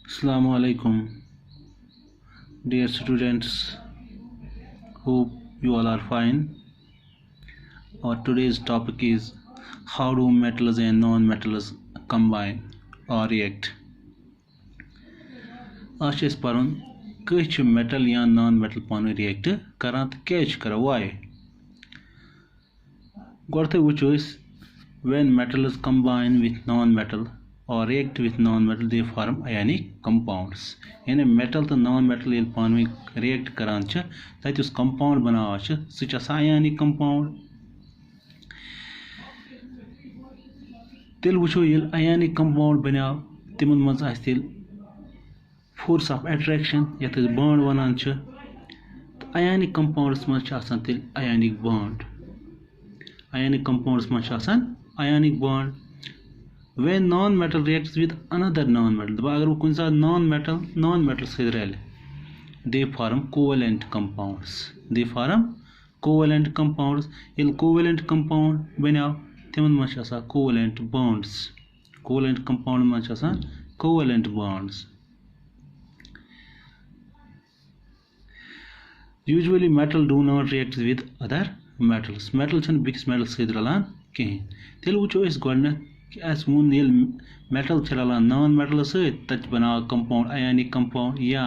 Assalamu alaikum, dear students. Hope you all are fine. Our today's topic is how do metals and non-metals combine or react. आज छे परन कछ metal या non metal पान react करान तो क्या करा why गोरते वुचो when metals combine with non-metal or react with non-metal they form ionic compounds. यानी मेटल तो नॉन मेटल ये पान में रिएक्ट करान छ तत उस कंपाउंड बनावा छ सु छ आयनिक कंपाउंड तेल वुचो ये आयनिक कंपाउंड बनाव तिमन मज आस तेल फोर्स ऑफ अट्रैक्शन यत बॉन्ड वनान छ आयनिक कंपाउंड्स मज छ आसान तेल आयनिक बॉन्ड आयनिक कंपाउंड्स मज छ आसान ionic bond. When non-metal reacts with another non-metal, अगर वो कौन सा non-metal से रहे, they form covalent compounds. They form covalent compounds. ये covalent compound बनाओ, तिमन मच आसा covalent bonds. Covalent compound much आसा covalent bonds. Usually metal do not react with other metals. Metal छन बिक्स metal से रलान कहीं तेल वुचो इस गोडन कि एस वोन ये मेटल चलान नॉन मेटल से तच बना कंपाउंड आयनिक कंपाउंड या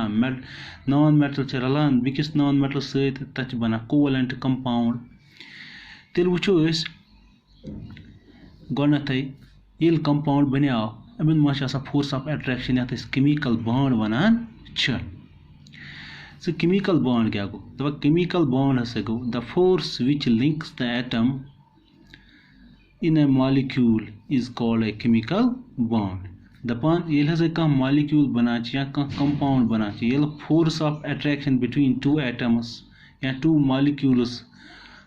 नॉन मेटल चलान बिकिस नॉन मेटल से तच बना कोवलेंट कंपाउंड तेल वुचो इस गोडन ये कंपाउंड बनाओ अमिन मच आसा फोर्स ऑफ अट्रैक्शन या केमिकल बॉन्ड वनान छ सो केमिकल बॉन्ड क्या गो दबा केमिकल बॉन्ड हसे go the force which links the atom in a molecule is called a chemical bond. दपान ये हसे का molecule बना या का compound बना ये force of attraction between two atoms या two molecules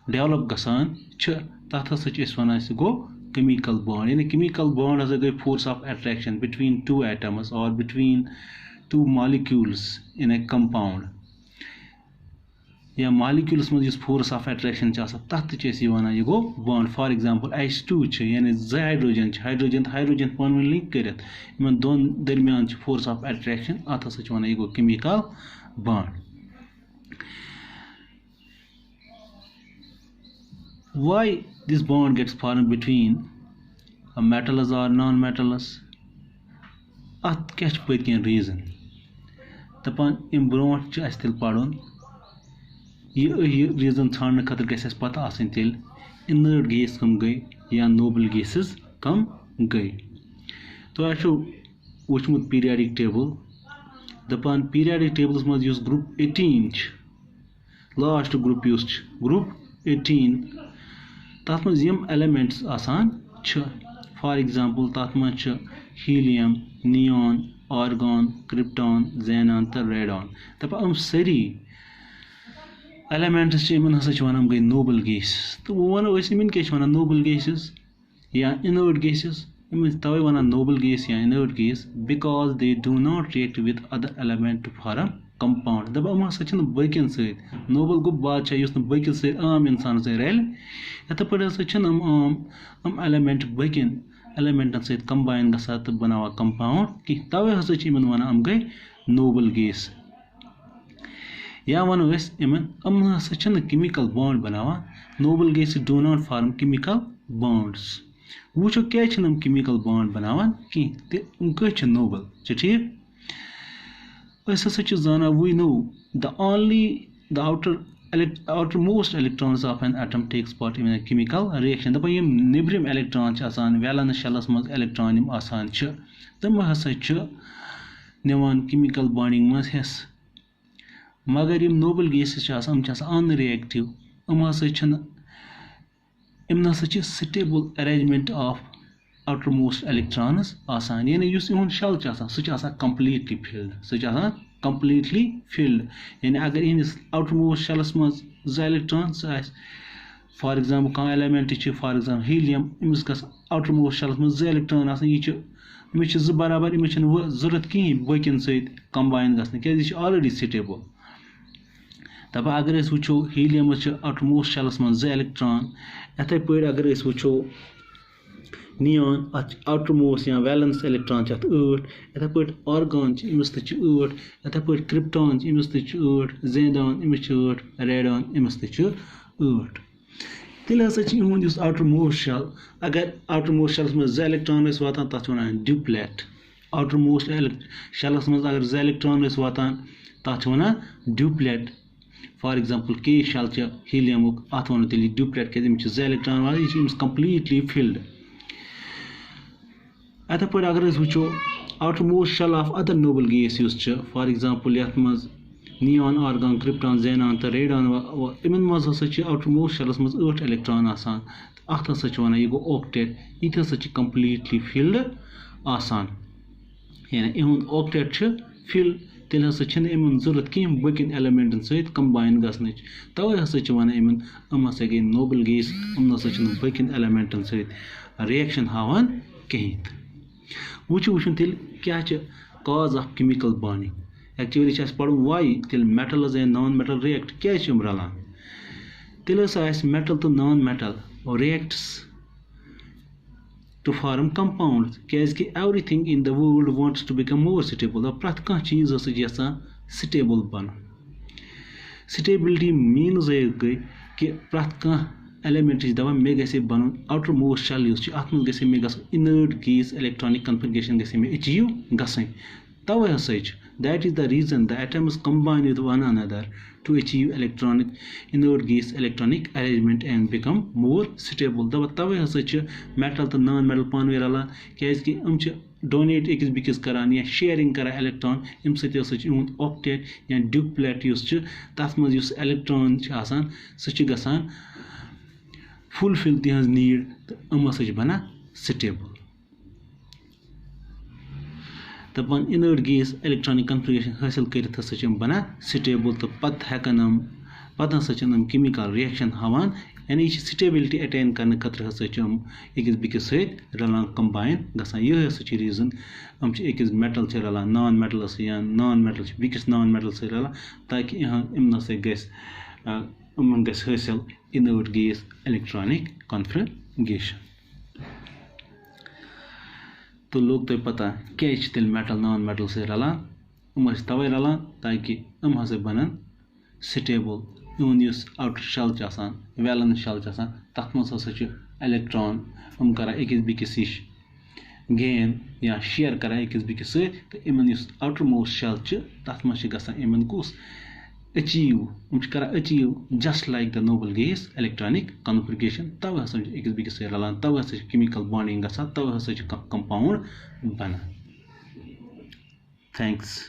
develop गसान छ तथा सच इस वना से गो chemical bond यानी chemical bond हसे गई force of attraction between two atoms or between two molecules in a compound या molecules में जिस force of attraction चासा तथ चेसी वना ये गो bond for example H2 छ यानी ज हाइड्रोजन छ हाइड्रोजन पान में लिंक करत इमन दोन दरमियान छ force of attraction अथ सच वना ये गो chemical bond. Why this bond gets formed between a metals or non-metals? अथ क्या छ पतकिन रीजन दपान इम ब्रोट छ अस्तिल पढ़न ये रीजन छान खतर गस पता आसन तेल इनर्ट गैस कम गई या नोबल गैसेस कम गई तो आशो वुचमुत पीरियडिक टेबल दपान पीरियडिक टेबल्स मज use group 18 last group use group 18 तथ मज यम एलिमेंट्स आसान छ फॉर एग्जांपल तथ मज helium neon argon krypton xenon तो रेडॉन दपा हम सारी एलिमेंट्स इन हसा वन गई नोबल गैस तो वो वनो इन क्या वन नोबल गैसेस या इनर्ट गैसेस तवे वन नोबल गैस या inert gas because they do not react with other element to form compound दप हम हसा बकन सत नोबल गो बादशाह बकिस सत आम इंसान से रल यथ पे हसा आम एलिमेंट बकन एलिमेंटन सत कंबाइन गसा तो बनावा कंपाउंड कि तवे हसा वन हम गई नोबल गैस या वनो इमन हसा केमिकल बॉन्ड बनावा noble gas do not form chemical bonds वुचो क्या केमिकल बॉन्ड बनावा कि कह नोबल ठीक हसा जाना we know the only the outermost electrons of an atom takes part in a chemical reaction दपा यम निब्रिम इलेक्ट्रॉन आसान वैलेंस शेलस मज इलेक्ट्रॉन यम आसान छ तम हसा छ निवान केमिकल बॉन्डिंग मज हेस मगर यम नोबल गैसेस अनरिएक्टिव हम हसा stable arrangement of outermost electrons आसान यानी युस इहुन शेल सह कंप्लीटली फिल्ड completely filled यानी अगर इन outermost shells मज ज इलेक्ट्रॉन फॉर एग्जांपल कह एलिमेंट फॉर एग्जांपल हीलियम इमस गस outermost shells मज ज इलेक्ट्रॉन इमिस ज बराबर इमिस जरूरत कहीं बकन सत कंबाइन गसन क्या ऑलरेडी स्टेबल दपा अगर वो हीलियम outermost shells मज ज इलेक्ट्रॉन इथे पे अगर वो नियॉन आउटर मोस्ट या वैलेंस इलेक्ट्रॉन 8 इथे पे आर्गॉन इमस 8 इथे पे क्रिप्टॉन इमस 8 ज़ेनॉन इमस 8 रेडॉन इमस 8 तेल हसा इहुंद आउटर मोस्ट शेल अगर आउटर मोस्ट शेलस में 2 इलेक्ट्रॉन वातान तथ वनान ड्यूप्लेट आउटर मोस्ट शेलस में अगर 2 इलेक्ट्रॉन वातान तथ वनान ड्यूप्लेट फॉर एग्जांपल के शेल हीलियम अत वो तेल ड्यूप्लेट क्या 2 इलेक्ट्रॉन वाले कंप्लीटली फिल्ड इथे पे अगर वो outer most shell of other noble gas for example ये मज नियॉन आर्गॉन क्रिप्टॉन ज़ेनॉन तो रेडॉन इन मज आउटर मोस्ट शेलस मज 8 इलेक्ट्रॉन आसान अत हसा वन यह गो ऑक्टेट ये हसा कंप्लीटली फिल्ड आसान यानी इहुंद ऑक्टेट फिल तेल हसा इमन जरूरत कहीं बकन एलिमेंटन सहित कंबाइन गसनच तवे हसा वन इमन हसा गई नोबल गैस हसा बकन एलिमेंटन सहित रिएक्शन हावान कहीं वुचन तेल क्या cause of chemical bonding actually पढ़ वाई तेल metals and non metal react क्या रलान तेल मेटल तो non metal reacts to form compounds क्योंकि everything in the world wants to become more stable प्रत कह चीज stable बन stability means गई कि प्रत कह एलिमेंट दपान मे गसे बन आउटर मोस्ट शेल अत मे गसे मे इनर्ट गैस इलेक्ट्रॉनिक कन्फिगरेशन गसे मे अचीव गसं तवे हसा that is the reason the atoms combine with one another to achieve inert gas electronic arrangement and become more stable तवे हसा मेटल तो नॉन मेटल पान रलान क्योंकि donate अकिस बिकिस करान या शेयरिंग करा इलेक्ट्रॉन अम सहुंद ऑक्टेट या ड्यूप्लेट तथ मज इलेक्ट्रॉन सह गसान फुलफिल तिहज नीड तो हसा बना स्टेबल दपान इनर्ट गैस इलेक्ट्रॉनिक कन्फिगरेशन हासिल करित हसा बना स्टेबल तो पत हेकन पत हसा केमिकल रिएक्शन हावान यानी स्टेबिलिटी अटेन करने खतर हसा अकिस बिकिस सहित रलान कंबाइन गसान यह हसा रीजन अकिस मेटल रलान नॉन मेटल या नॉन मेटल बिकिस नॉन मेटल सह रलान ताकि इमन गस हासिल इनर्ट गैस इलेक्ट्रॉनिक कन्फिगरेशन तो लोग तो पता क्या तेल मेटल नॉन मेटल से रलान तवे रलान ताकि हसा बनन स्टेबल इहुंद आउटर शेल वैलेंस शेल तथ मज हसा इलेक्ट्रॉन करा अकिस बिकिस गेन या शेयर करा अकिस बिकिस तो इन आउटर मोस्ट शेल तथ मज इन कुस अचीव करा achieve just like the noble gas electronic configuration तवे हसा अकिस बिकिस रलान तवे हसा केमिकल बॉन्डिंग गसान तवे हसा कंपाउंड बना थैंक्स।